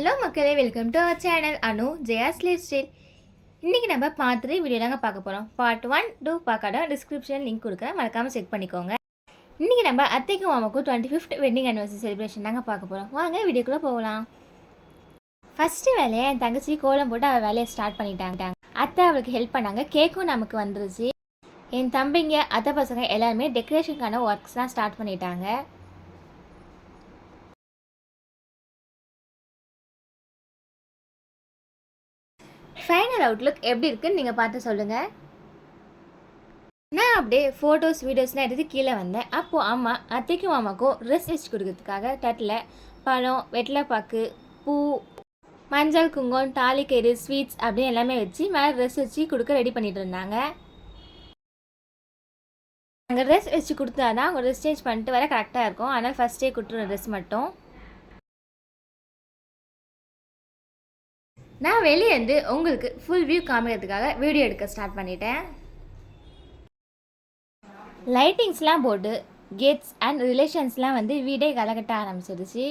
Hello மக்களே, welcome to our channel Anu Jaya's life style. இன்றைக்கி நம்ம பார்த்துட்டு வீடியோ தாங்க பார்க்க போகிறோம். பார்ட் 1 2 பார்க்காத டிஸ்கிரிப்ஷன் லிங்க் கொடுக்குறேன், மறக்காமல் செக் பண்ணிக்கோங்க. இன்றைக்கி நம்ம அத்தைக்கும் மாமாக்கும் 25th வெட்டிங் அனிவர்சரி செலிப்ரேஷன் தாங்க பார்க்க போகிறோம். வாங்க வீடியோக்குள்ளே போகலாம். ஃபஸ்ட்டு வேலையை என் தங்கச்சி கோலம் போட்டு அவள் வேலையை ஸ்டார்ட் பண்ணிட்டாங்க. அத்தை அவளுக்கு ஹெல்ப் பண்ணாங்க. கேக்கும் நமக்கு வந்துருச்சு. என் தம்பிங்க அத்தை பசங்க எல்லாருமே டெக்கரேஷனுக்கான ஒர்க்ஸ்லாம் ஸ்டார்ட் பண்ணிட்டாங்க. ஃபைனல் அவுட்லுக் எப்படி இருக்குன்னு நீங்கள் பார்த்து சொல்லுங்கள். நான் அப்படியே ஃபோட்டோஸ் வீடியோஸ்லாம் எடுத்து கீழே வந்தேன். அப்போது அம்மா அத்தைக்கும் மாமாக்கும் ட்ரெஸ் வச்சு கொடுக்கறதுக்காக தட்டில் பழம், வெற்றிலைப்பாக்கு, பூ, மஞ்சள், குங்குமம், தாலிக்கயிறு, ஸ்வீட்ஸ் அப்படின்னு எல்லாமே வச்சு மேலே ட்ரெஸ் வச்சு கொடுக்க ரெடி பண்ணிட்டு இருந்தாங்க. நாங்கள் ட்ரெஸ் வச்சு கொடுத்தா தான் அவங்க ட்ரெஸ் சேஞ்ச் பண்ணிட்டு வர கரெக்டாக இருக்கும். அதனால் ஃபஸ்ட்டே கொடுத்துருவோம் ட்ரெஸ் மட்டும். நான் வெளியே இருந்து உங்களுக்கு ஃபுல் வியூ காமிக்கிறதுக்காக வீடியோ எடுக்க ஸ்டார்ட் பண்ணிட்டேன். லைட்டிங்ஸ்லாம் போட்டு கெட்ஸ் அண்ட் ரிலேஷன்ஸ்லாம் வீடே கலகட்ட ஆரம்பிச்சிருச்சு.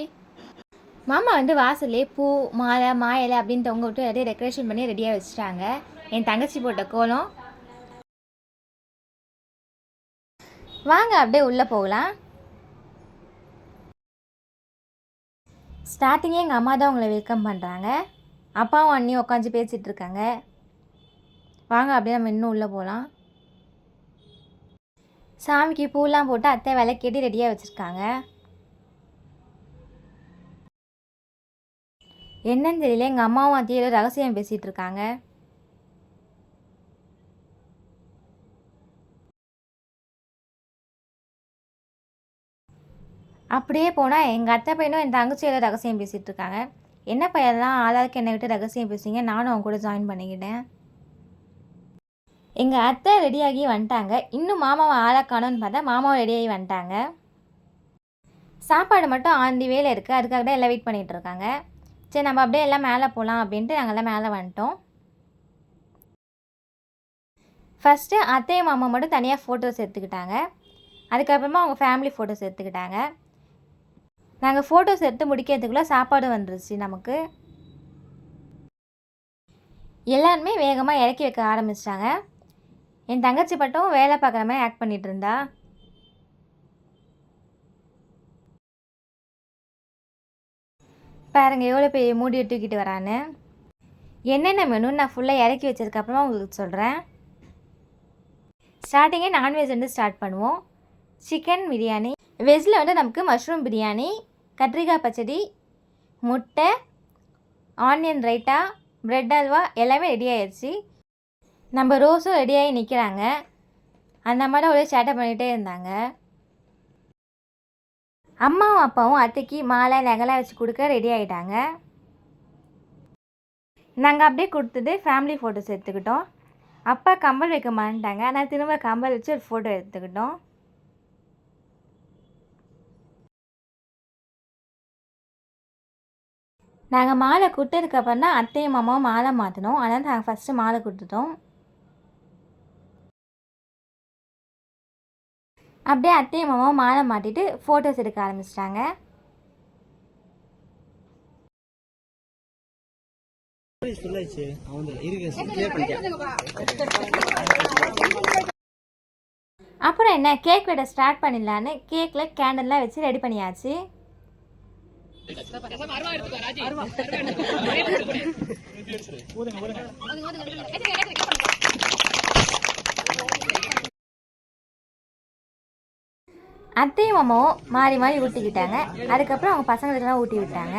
மாமா வாசல்லே பூ, மாலை, மாயலை அப்படின்னு தொங்க விட்டு நிறைய டெக்கரேஷன் பண்ணி ரெடியாக வச்சுட்டாங்க. என் தங்கச்சி போட்ட கோலம். வாங்க அப்படியே உள்ளே போகலாம். ஸ்டார்டிங்கே எங்கள் அம்மா தான் உங்களை வெல்கம் பண்ணுறாங்க. அப்பாவும் அண்ணியும் உட்காந்து பேசிகிட்டு இருக்காங்க. வாங்க அப்படியே நம்ம இன்னும் உள்ளே போகலாம். சாமிக்கு பூலாம் போட்டு அத்தை விளக்கேட்டி ரெடியாக வச்சுருக்காங்க. என்னன்னு தெரியல, எங்கள் அம்மாவும் அத்தையும் ரகசியம் பேசிகிட்டு இருக்காங்க. அப்படியே போனால் எங்கள் அத்தை பையனும் என் தங்கச்சியோட ரகசியம் பேசிகிட்டு இருக்காங்க. என்ன பையன்லாம் ஆளாருக்கு என்னை விட்டு ரகசியம் பேசுங்க, நானும் அவங்க கூட ஜாயின் பண்ணிக்கிட்டேன். எங்கள் அத்தை ரெடியாகி வந்துட்டாங்க. இன்னும் மாமாவை ஆளாக்கானோன்னு பார்த்தா மாமாவை ரெடியாகி வந்துட்டாங்க. சாப்பாடு மட்டும் ஆந்தி வேலை இருக்குது, அதுக்காக தான் எல்லாம் வெயிட் பண்ணிகிட்டு இருக்காங்க. சரி நம்ம அப்படியே எல்லாம் மேலே போகலாம் அப்படின்ட்டு நாங்கள்லாம் மேலே வந்துட்டோம். ஃபஸ்ட்டு அத்தையும் மாமா மட்டும் தனியாக ஃபோட்டோஸ் எடுத்துக்கிட்டாங்க. அதுக்கப்புறமா அவங்க ஃபேமிலி ஃபோட்டோஸ் எடுத்துக்கிட்டாங்க. நாங்கள் ஃபோட்டோஸ் எடுத்து முடிக்கிறதுக்குள்ளே சாப்பாடு வந்துருச்சு நமக்கு. எல்லாருமே வேகமாக இறக்கி வைக்க ஆரம்பிச்சிட்டாங்க. என் தங்கச்சி மட்டும் வேலை பார்க்குற மாதிரி ஆக்ட் பண்ணிகிட்டு இருந்தா. பாருங்கள் எவ்வளோ பெரிய மூடியை தூக்கிட்டு வரான்னு. என்னென்ன மெனு நான் ஃபுல்லாக இறக்கி வச்சதுக்கப்புறமா உங்களுக்கு சொல்கிறேன். ஸ்டார்டிங்கே நான்வெஜ் ஸ்டார்ட் பண்ணுவோம். சிக்கன் பிரியாணி, வெஜ்ஜில் நமக்கு மஷ்ரூம் பிரியாணி, கத்திரிக்காய் பச்சடி, முட்டை, ஆனியன் ரைட்டா, ப்ரெட் அல்வா எல்லாமே ரெடி ஆயிடுச்சு. நம்ம ரோஸும் ரெடியாகி நிற்கிறாங்க. அந்த மாதிரி ஒரே சேட்டை பண்ணிகிட்டே இருந்தாங்க. அம்மாவும் அப்பாவும் அத்தைக்கு மாலை நகைலாம் வச்சு கொடுக்க ரெடி ஆகிட்டாங்க. நாங்கள் அப்படியே கொடுத்துட்டு ஃபேமிலி ஃபோட்டோஸ் எடுத்துக்கிட்டோம். அப்பா கம்பல் வைக்க மாட்டாங்க, ஆனால் திரும்ப கம்பல் வச்சு ஒரு ஃபோட்டோ எடுத்துக்கிட்டோம். நாங்கள் மாலை கொடுத்ததுக்கப்புறம் தான் அத்தையும் மாமாவும் மாலை மாற்றினோம். அதனால் நாங்கள் ஃபஸ்ட்டு மாலை கொடுத்துட்டோம். அப்படியே அத்தையும் மாமாவும் மாலை மாட்டிட்டு ஃபோட்டோஸ் எடுக்க ஆரம்பிச்சிட்டாங்க. அப்புறம் என்ன, கேக் வெட்ட ஸ்டார்ட் பண்ணிடலான்னு கேக்கில் கேண்டல்லாம் வச்சு ரெடி பண்ணியாச்சு. அத்தையும் மாமாவும் மாறி மாறி ஊட்டிக்கிட்டாங்க. அதுக்கப்புறம் அவங்க பசங்களுக்கெல்லாம் ஊட்டி விட்டாங்க.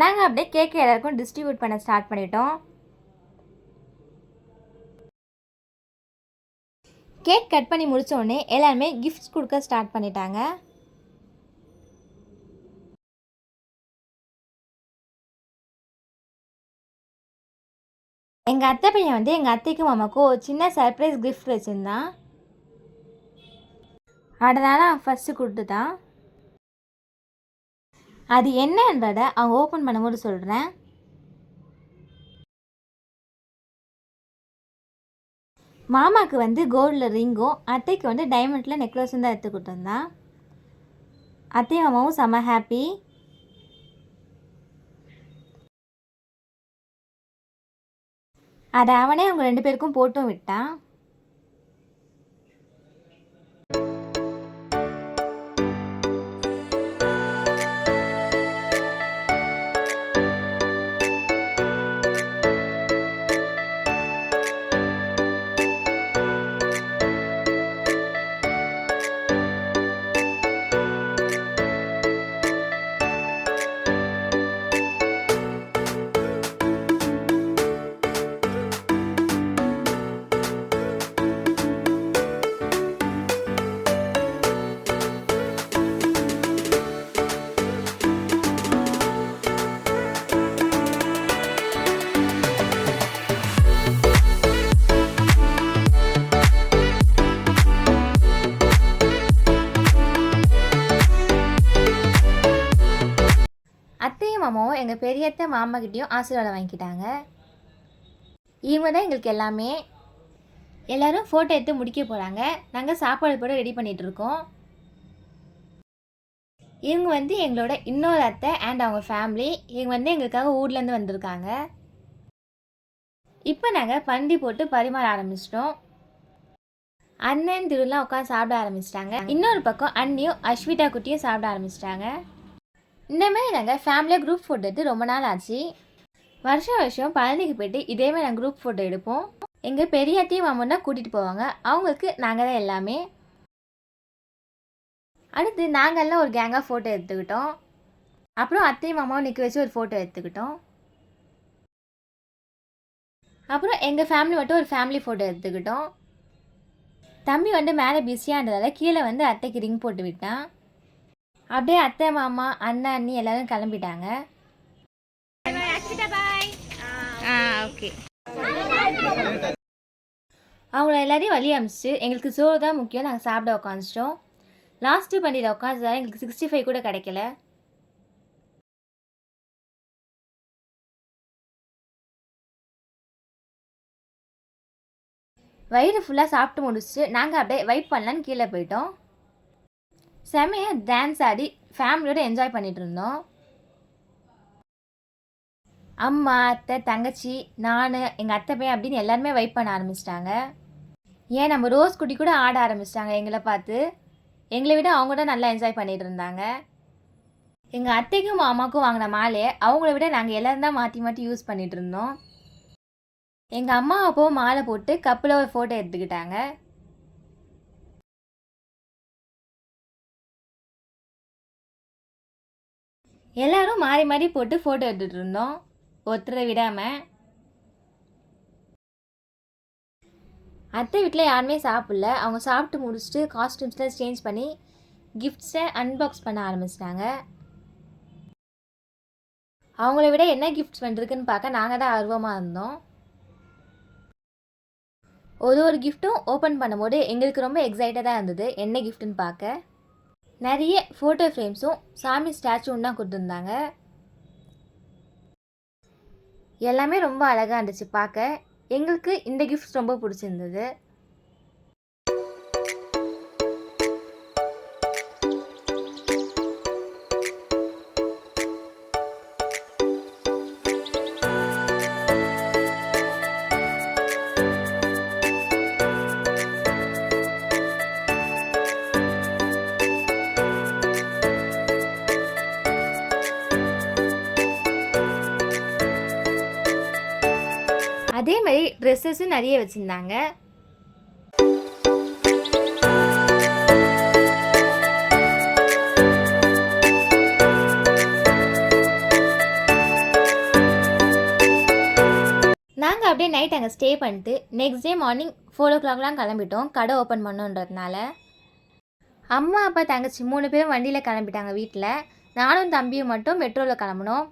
நாங்கள் அப்படியே கேக்கு எல்லாருக்கும் டிஸ்ட்ரிபியூட் பண்ண ஸ்டார்ட் பண்ணிட்டோம். கேக் கட் பண்ணி முடித்தோடனே எல்லாருமே கிஃப்ட்ஸ் கொடுக்க ஸ்டார்ட் பண்ணிட்டாங்க. எங்கள் அத்தை பையன் எங்கள் அத்தைக்கும் மாமாக்கும் ஒரு சின்ன சர்ப்ரைஸ் கிஃப்ட் வச்சுருந்தான். அதனால் ஃபஸ்ட்டு கொடுத்துட்டான். அது என்னன்றதை அவங்க ஓப்பன் பண்ணும்போது சொல்கிறேன். மாமாவுக்கு வந்து கோல்டில் ரிங்கும், அத்தைக்கு வந்து டைமண்டில் நெக்லஸும் தான் எடுத்து கொடுத்துருந்தான். அத்தையும் மாமாவும் செம்ம ஹாப்பி. அதை அவனே அவங்க 2 பேருக்கும் போட்டும் விட்டான். அத்தையும் மாமாவும் எங்கள் பெரியத்தை மாமாக்கிட்டேயும் ஆசீர்வாதம் வாங்கிக்கிட்டாங்க. இவங்க தான் எங்களுக்கு எல்லாமே. எல்லோரும் ஃபோட்டோ எடுத்து முடிக்க போகிறாங்க. நாங்கள் சாப்பாடு போட ரெடி பண்ணிகிட்ருக்கோம். இவங்க வந்து எங்களோட இன்னொரு அத்தை அண்ட் அவங்க ஃபேமிலி. இவங்க வந்து எங்களுக்காக ஊர்லேருந்து வந்திருக்காங்க. இப்போ நாங்கள் பந்தி போட்டு பரிமாற ஆரம்பிச்சிட்டோம். அண்ணன் திருலாம் உட்காந்து சாப்பிட ஆரம்பிச்சிட்டாங்க. இன்னொரு பக்கம் அண்ணியும் அஸ்விதா குட்டியும் சாப்பிட ஆரம்பிச்சிட்டாங்க. இந்த மாதிரி நாங்கள் ஃபேமிலியாக குரூப் ஃபோட்டோ எடுத்து ரொம்ப நாள் ஆச்சு. வருஷம் பழனிக்கு போய்ட்டு இதேமாதிரி நாங்கள் குரூப் ஃபோட்டோ எடுப்போம். எங்கள் பெரியாத்தையும் மாமன் தான் கூட்டிகிட்டு போவாங்க. அவங்களுக்கு நாங்கள் தான் எல்லாமே. அடுத்து நாங்கள்லாம் ஒரு கேங்காக ஃபோட்டோ எடுத்துக்கிட்டோம். அப்புறம் அத்தையும் மாமாவும் நிற்க வச்சு ஒரு ஃபோட்டோ எடுத்துக்கிட்டோம். அப்புறம் எங்கள் ஃபேமிலி மட்டும் ஒரு ஃபேமிலி ஃபோட்டோ எடுத்துக்கிட்டோம். தம்பி வந்து மேலே பிஸியாக இருந்ததால் கீழே வந்து அத்தைக்கு ரிங் போட்டு விட்டான். அப்படியே அத்தை மாமா அண்ணன் அண்ணி எல்லாரும் கிளம்பிட்டாங்க. ஓகே, அவங்கள எல்லாரையும் வழி அமிச்சிட்டு எங்களுக்கு சோறு தான் முக்கியம். நாங்கள் சாப்பிட உட்காந்துட்டோம். லாஸ்ட்டு பண்டியில் உட்காந்துதான் எங்களுக்கு 65 கூட கிடைக்கல. வயிறு ஃபுல்லாக சாப்பிட்டு முடிச்சுட்டு நாங்கள் அப்படியே வைப் பண்ணலான்னு கீழே போயிட்டோம். செமையாக டான்ஸ் ஆடி ஃபேமிலியோடு என்ஜாய் பண்ணிகிட்டு இருந்தோம். அம்மா அத்தை தங்கச்சி நான் எங்கள் அத்தை பையன் அப்படின்னு எல்லாருமே வைப் பண்ண ஆரம்பிச்சிட்டாங்க. ஏன் நம்ம ரோஸ் குட்டி கூட ஆட ஆரம்பிச்சிட்டாங்க எங்களை பார்த்து. எங்களை விட அவங்க கூட நல்லா என்ஜாய் பண்ணிகிட்டு இருந்தாங்க. எங்கள் அத்தைக்கும் மாமாவுக்கும் வாங்கின மாலையை அவங்கள விட நாங்கள் எல்லோரும் தான் மாற்றி மாற்றி யூஸ் பண்ணிகிட்டு இருந்தோம். எங்கள் அம்மா அப்பாவும் மாலை போட்டு கப்பில் ஒரு ஃபோட்டோ எடுத்துக்கிட்டாங்க. எல்லாரும் மாறி மாறி போட்டு ஃபோட்டோ எடுத்துகிட்டு இருந்தோம், ஒருத்தரை விடாமல். அத்தை வீட்டில் யாருமே சாப்பிடல. அவங்க சாப்பிட்டு முடிச்சுட்டு காஸ்டியூம்ஸ்லாம் சேஞ்ச் பண்ணி கிஃப்ட்ஸை அன்பாக்ஸ் பண்ண ஆரம்பிச்சிட்டாங்க. அவங்கள விட என்ன கிஃப்ட்ஸ் வந்துருக்குன்னு பார்க்க நாங்கள் தான் ஆர்வமாக இருந்தோம். ஒரு கிஃப்ட்டும் ஓப்பன் பண்ணும்போது எங்களுக்கு ரொம்ப எக்ஸைட்டடாக இருந்தது என்ன கிஃப்ட்டுன்னு பார்க்க. நிறைய ஃபோட்டோ ஃப்ரேம்ஸும் சாமி ஸ்டாச்சுவும் தான் கொடுத்துருந்தாங்க. எல்லாமே ரொம்ப அழகாக இருந்துச்சு பார்க்க. எங்களுக்கு இந்த கிஃப்ட்ஸ் ரொம்ப பிடிச்சிருந்தது. அதே மாதிரி ட்ரெஸ்ஸஸும் நிறைய வச்சுருந்தாங்க. நாங்கள் அப்படியே நைட் அங்கே ஸ்டே பண்ணிட்டு நெக்ஸ்ட் டே மார்னிங் 4 o'clockலாம் கிளம்பிட்டோம், கடை ஓப்பன் பண்ணுன்றதுனால. அம்மா அப்பா தங்கச்சி 3 பேரும் வண்டியில் கிளம்பிட்டாங்க வீட்டில். நானும் தம்பியும் மட்டும் மெட்ரோவில் கிளம்புனோம்.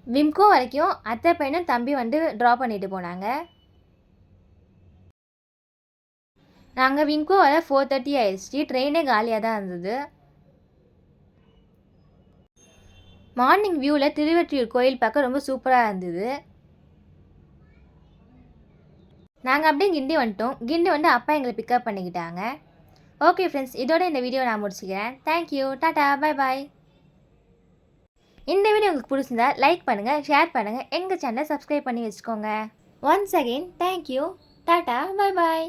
விம்கோ வரைக்கும் அத்தை பையனும் தம்பி வந்து ட்ராப் பண்ணிட்டு போனாங்க. நாங்கள் விம்கோ வர 4:30 ஆயிடுச்சு. ட்ரெயினே காலியாக தான் இருந்தது. மார்னிங் வியூவில் திருவெற்றியூர் கோயில் பார்க்க ரொம்ப சூப்பராக இருந்தது. நாங்கள் அப்படியே கிண்டி வந்துட்டோம். கிண்டி வந்து அப்பா எங்களை பிக்கப் பண்ணிக்கிட்டாங்க. ஓகே ஃப்ரெண்ட்ஸ், இதோட இந்த வீடியோ நான் முடிச்சுக்கிறேன். Thank you, tata, bye bye. இந்த வீடியோ உங்களுக்கு பிடிச்சிருந்தா லைக் பண்ணுங்கள், ஷேர் பண்ணுங்கள், எங்கள் சேனலை சப்ஸ்கிரைப் பண்ணி வச்சுக்கோங்க. Once again thank you, tata, bye bye.